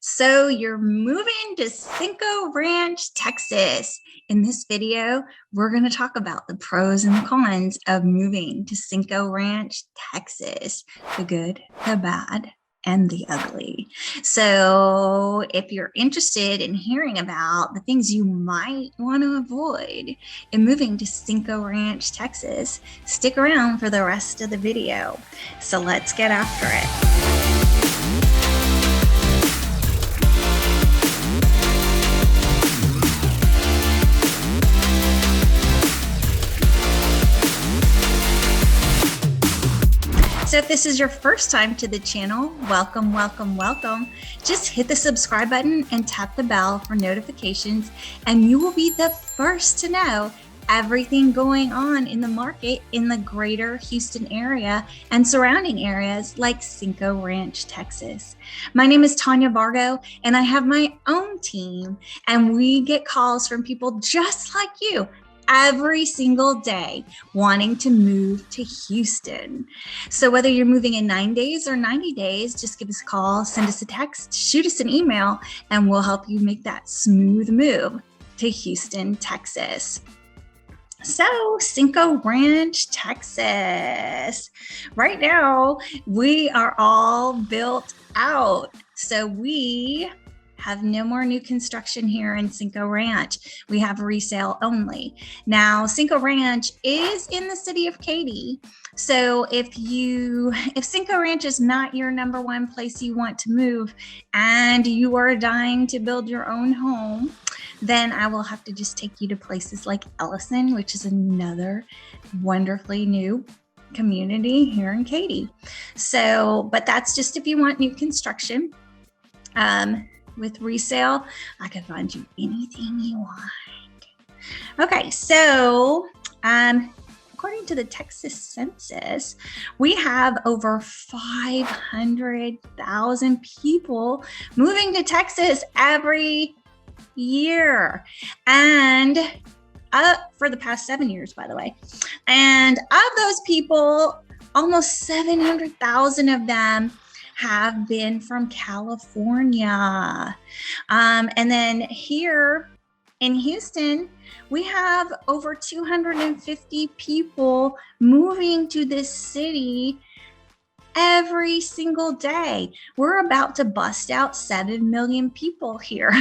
So you're moving to Cinco Ranch, Texas. In this video, we're going to talk about the pros and the cons of moving to Cinco Ranch, Texas, the good, the bad, and the ugly. So if you're interested in hearing about the things you might want to avoid in moving to Cinco Ranch, Texas, stick around for the rest of the video. So let's get after it. So if this is your first time to the channel, welcome, welcome, welcome. Just hit the subscribe button and tap the bell for notifications, and you will be the first to know everything going on in the market in the greater Houston area and surrounding areas like Cinco Ranch, Texas. My name is Tanya Vargo, and I have my own team, and we get calls from people just like you every single day wanting to move to Houston. So whether you're moving in 9 days or 90 days, just give us a call, send us a text, shoot us an email, and we'll help you make that smooth move to Houston, Texas. So Cinco Ranch, Texas. Right now, we are all built out. So we have no more new construction here in Cinco Ranch. We have resale only. Now, Cinco Ranch is in the city of Katy. So if Cinco Ranch is not your number one place you want to move and you are dying to build your own home, then I will have to just take you to places like Ellison, which is another wonderfully new community here in Katy. So, but that's just if you want new construction. With resale, I can find you anything you want. Okay, so according to the Texas Census, we have over 500,000 people moving to Texas every year, and for the past 7 years, by the way. And of those people, almost 700,000 of them have been from California. And then here in Houston, we have over 250 people moving to this city every single day. We're about to bust out 7 million people here.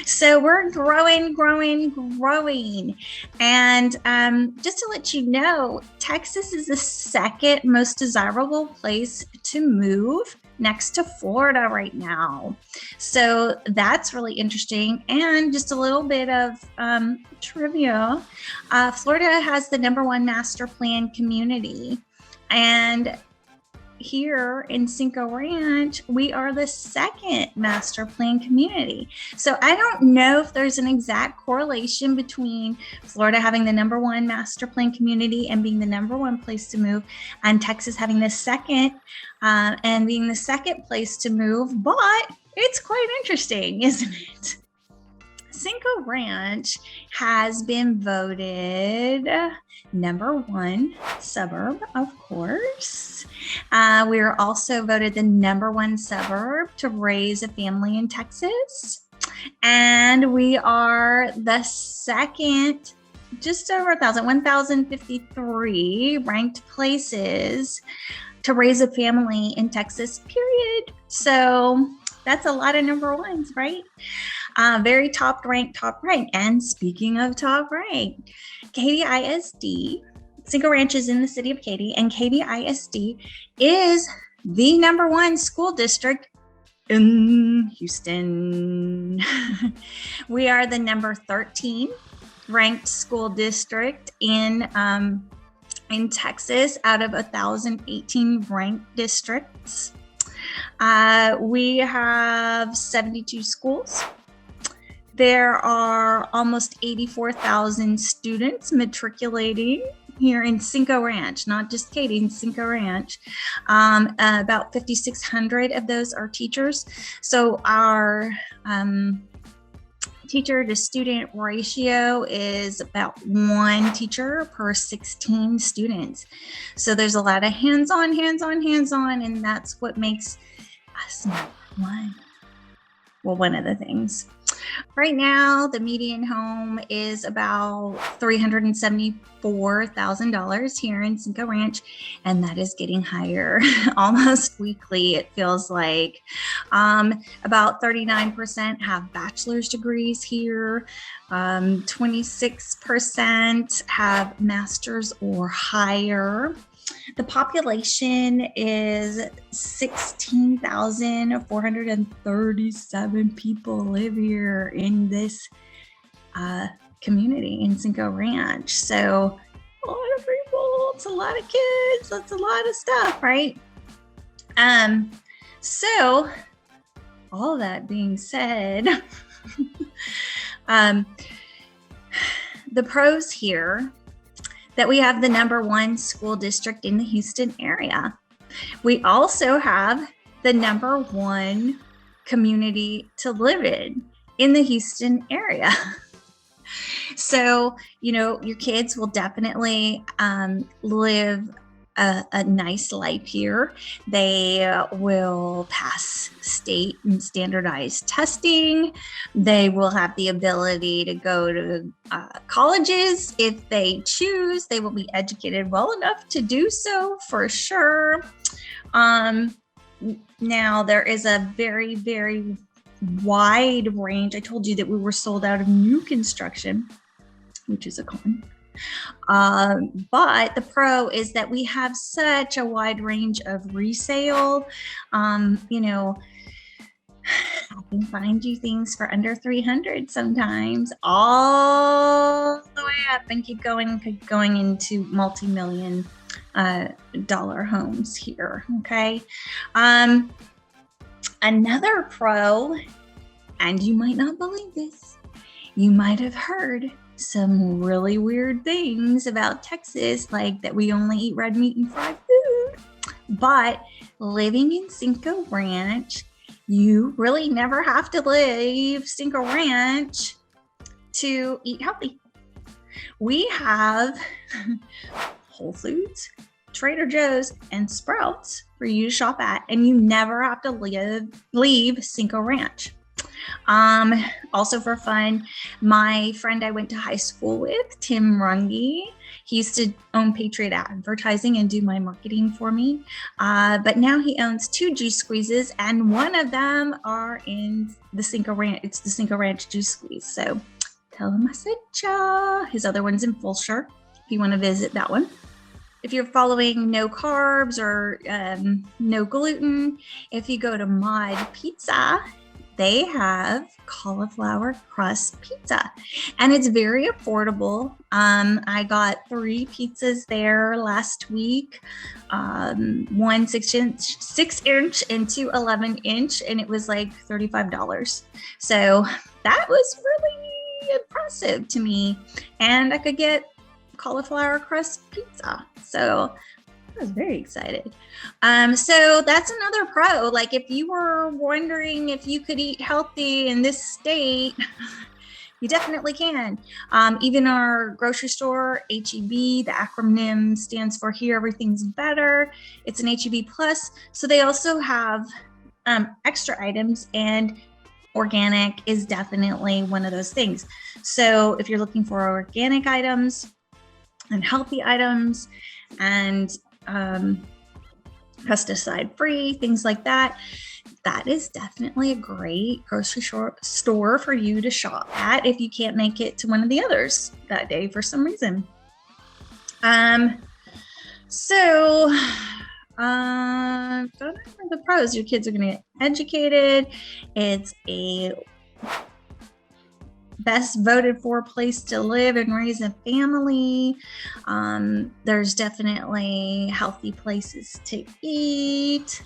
So we're growing. And just to let you know, Texas is the second most desirable place to move next to Florida right now. So that's really interesting. And just a little bit of trivia. Florida has the #1 master plan community. And here in Cinco Ranch, we are the second master plan community. So I don't know if there's an exact correlation between Florida having the #1 master plan community and being the #1 place to move, and Texas having the second and being the second place to move, but it's quite interesting, isn't it? Cinco Ranch has been voted #1 suburb, of course. We are also voted the #1 suburb to raise a family in Texas. And we are the second, just over 1,053 ranked places to raise a family in Texas, period. So that's a lot of #1s, right? Very top rank. And speaking of top rank, Katy ISD, Cinco Ranch is in the city of Katy, and Katy ISD is the #1 school district in Houston. We are the number 13 ranked school district in Texas out of 1,018 ranked districts. We have 72 schools. There are almost 84,000 students matriculating here in Cinco Ranch, not just Katy, in Cinco Ranch. About 5,600 of those are teachers. So our teacher to student ratio is about 1 teacher per 16 students. So there's a lot of hands-on, and that's what makes us one of the things. Right now, the median home is about $374,000 here in Cinco Ranch, and that is getting higher almost weekly, it feels like. About 39% have bachelor's degrees here. 26% have master's or higher. The population is 16,437 people live here in this community in Cinco Ranch. So a lot of people, it's a lot of kids, that's a lot of stuff, right? So all that being said, the pros here, that we have the #1 school district in the Houston area. We also have the #1 community to live in the Houston area. So, your kids will definitely live a nice life here. They will pass state and standardized testing. They will have the ability to go to colleges if they choose. They will be educated well enough to do so, for sure. Now, there is a very, very wide range. I told you that we were sold out of new construction, which is a con. But the pro is that we have such a wide range of resale. I can find you things for under 300 sometimes, all the way up, and keep going into multi-million dollar homes here. Okay. Another pro, and you might not believe this, you might have heard some really weird things about Texas, like that we only eat red meat and fried food. But living in Cinco Ranch, you really never have to leave Cinco Ranch to eat healthy. We have Whole Foods, Trader Joe's, and Sprouts for you to shop at, and you never have to leave Cinco Ranch. Also for fun, my friend I went to high school with, Tim Runge, he used to own Patriot Advertising and do my marketing for me. But now he owns 2 juice squeezes, and one of them are in the Cinco Ranch. It's the Cinco Ranch juice squeeze. So tell him I said cha. His other one's in Fulshire if you want to visit that one. If you're following no carbs or no gluten, if you go to Mod Pizza, they have cauliflower crust pizza, and it's very affordable. I got 3 pizzas there last week, one 6-inch and 2 11-inch, and it was like $35. So that was really impressive to me, and I could get cauliflower crust pizza. So I was very excited. So that's another pro. Like, if you were wondering if you could eat healthy in this state, you definitely can. Even our grocery store, HEB, the acronym stands for Here Everything's Better. It's an HEB Plus. So they also have extra items, and organic is definitely one of those things. So if you're looking for organic items and healthy items and pesticide free, things like that, that is definitely a great grocery store for you to shop at if you can't make it to one of the others that day for some reason. The pros: your kids are going to get educated. It's a best voted for place to live and raise a family. There's definitely healthy places to eat,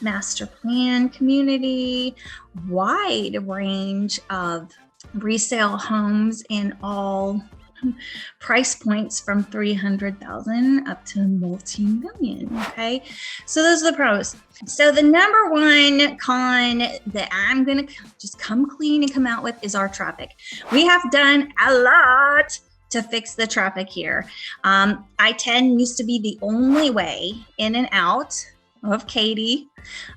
master plan community, wide range of resale homes in all price points from 300,000 up to multi-million. Okay, so those are the pros. So the number one con that I'm gonna just come clean and come out with is our traffic. We have done a lot to fix the traffic here. I-10 used to be the only way in and out of Katy.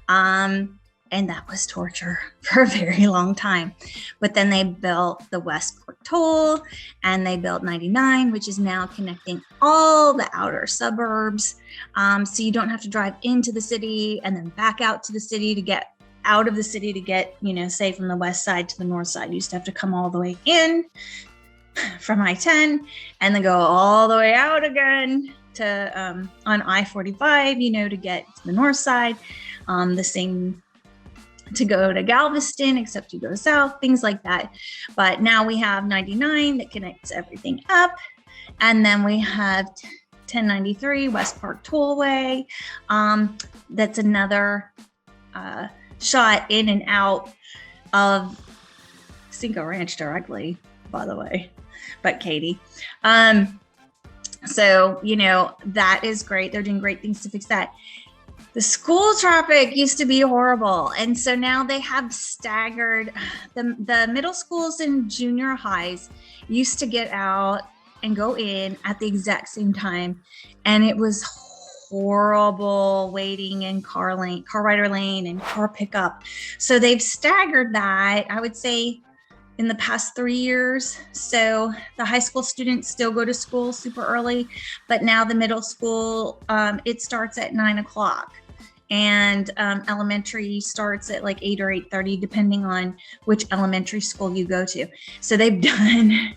And And that was torture for a very long time. But then they built the West Fork Toll, and they built 99, which is now connecting all the outer suburbs. So you don't have to drive into the city and then back out to the city to get out of the city to get, say from the west side to the north side. You used to have to come all the way in from I-10 and then go all the way out again to on I-45, to get to the north side. The same to go to Galveston, except you go south, things like that. But now we have 99 that connects everything up. And then we have 1093 West Park Tollway. That's another shot in and out of Cinco Ranch directly, by the way, but Katy. So, that is great. They're doing great things to fix that. The school traffic used to be horrible. And so now they have staggered the middle schools and junior highs used to get out and go in at the exact same time. And it was horrible waiting in car rider lane and car pickup. So they've staggered that, I would say, in the past 3 years. So the high school students still go to school super early, but now the middle school, it starts at 9:00. And elementary starts at like 8 or 8:30, depending on which elementary school you go to. So they've done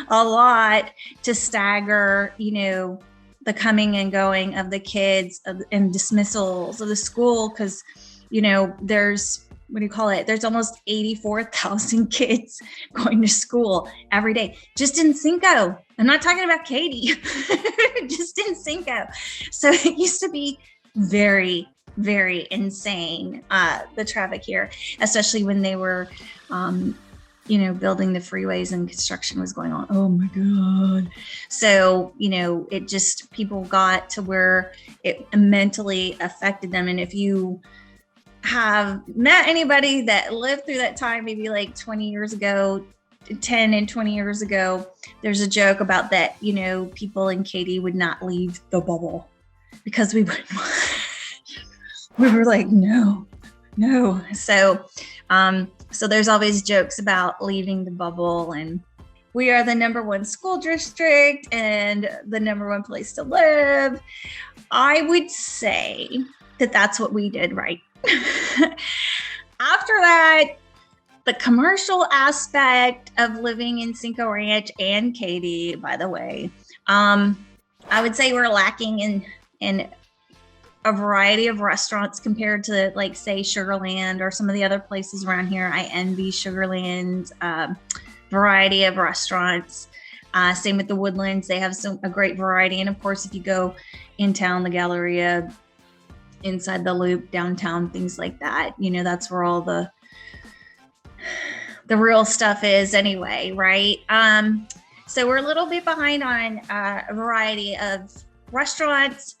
a lot to stagger, the coming and going of the kids and dismissals of the school. Because, there's, there's almost 84,000 kids going to school every day, just in Cinco. I'm not talking about Katy, just in Cinco. So it used to be very, very insane, the traffic here, especially when they were, building the freeways and construction was going on. Oh my God. So, it just, people got to where it mentally affected them. And if you have met anybody that lived through that time, maybe like 20 years ago, 10 and 20 years ago, there's a joke about that, people in Katy would not leave the bubble because we were like, no. So there's always jokes about leaving the bubble, and we are the #1 school district and the #1 place to live. I would say that that's what we did right. After that, the commercial aspect of living in Cinco Ranch and Katy, by the way, I would say we're lacking in a variety of restaurants compared to, like, say, Sugar Land or some of the other places around here. I envy Sugar Land's variety of restaurants. Same with the Woodlands. They have a great variety. And of course, if you go in town, the Galleria, inside the Loop, downtown, things like that, that's where all the real stuff is anyway, right? So we're a little bit behind on a variety of restaurants.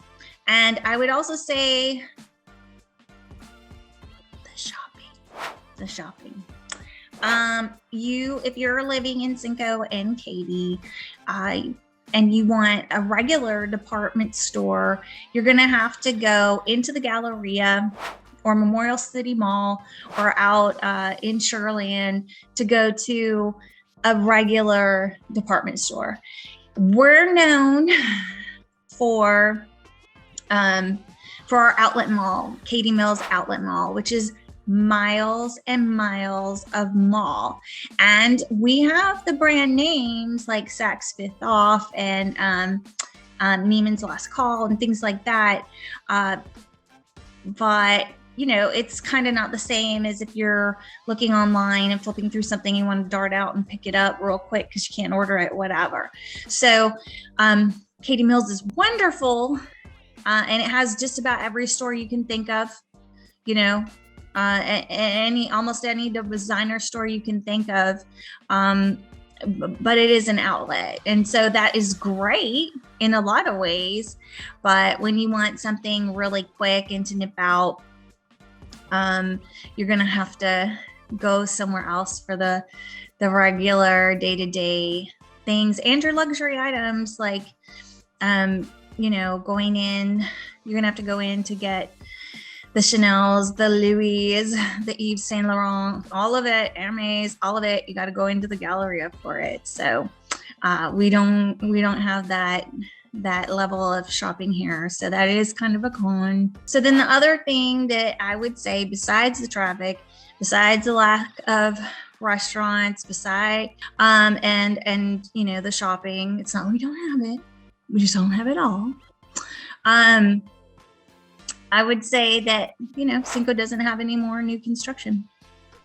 And I would also say the shopping. If you're living in Cinco and Katy, and you want a regular department store, you're going to have to go into the Galleria or Memorial City Mall or out in Sugar Land to go to a regular department store. We're known for our outlet mall, Katy Mills Outlet Mall, which is miles and miles of mall. And we have the brand names like Saks Fifth Off and Neiman's Last Call and things like that. But it's kind of not the same as if you're looking online and flipping through something, you want to dart out and pick it up real quick because you can't order it, whatever. So Katy Mills is wonderful. And it has just about every store you can think of, almost any designer store you can think of. But it is an outlet. And so that is great in a lot of ways. But when you want something really quick and to nip out, you're going to have to go somewhere else for the regular day-to-day things and your luxury items like, going in, you're going to have to go in to get the Chanel's, the Louis, the Yves Saint Laurent, all of it, Hermes, all of it. You got to go into the Galleria for it. So we don't have that level of shopping here. So that is kind of a con. So then the other thing that I would say, besides the traffic, besides the lack of restaurants, and you know, the shopping, it's not we don't have it, we just don't have it all. I would say that, you know, Cinco doesn't have any more new construction,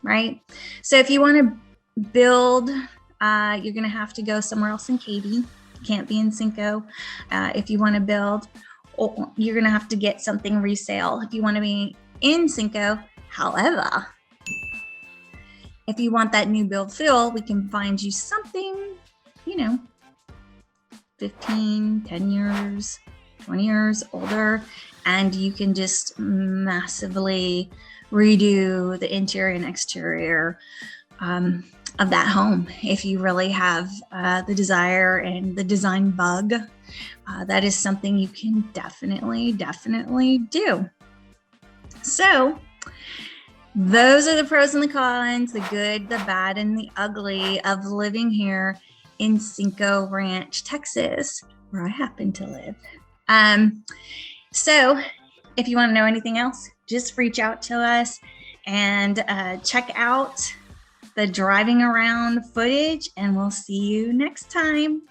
right? So if you want to build, you're going to have to go somewhere else in Katy. You can't be in Cinco. If you want to build, you're going to have to get something resale if you want to be in Cinco. However, if you want that new build feel, we can find you something, you know, 15, 10 years, 20 years older, and you can just massively redo the interior and exterior of that home. If you really have the desire and the design bug, that is something you can definitely do. So those are the pros and the cons, the good, the bad, and the ugly of living here in Cinco Ranch, Texas, where I happen to live. So if you want to know anything else, just reach out to us and check out the driving around footage, and we'll see you next time.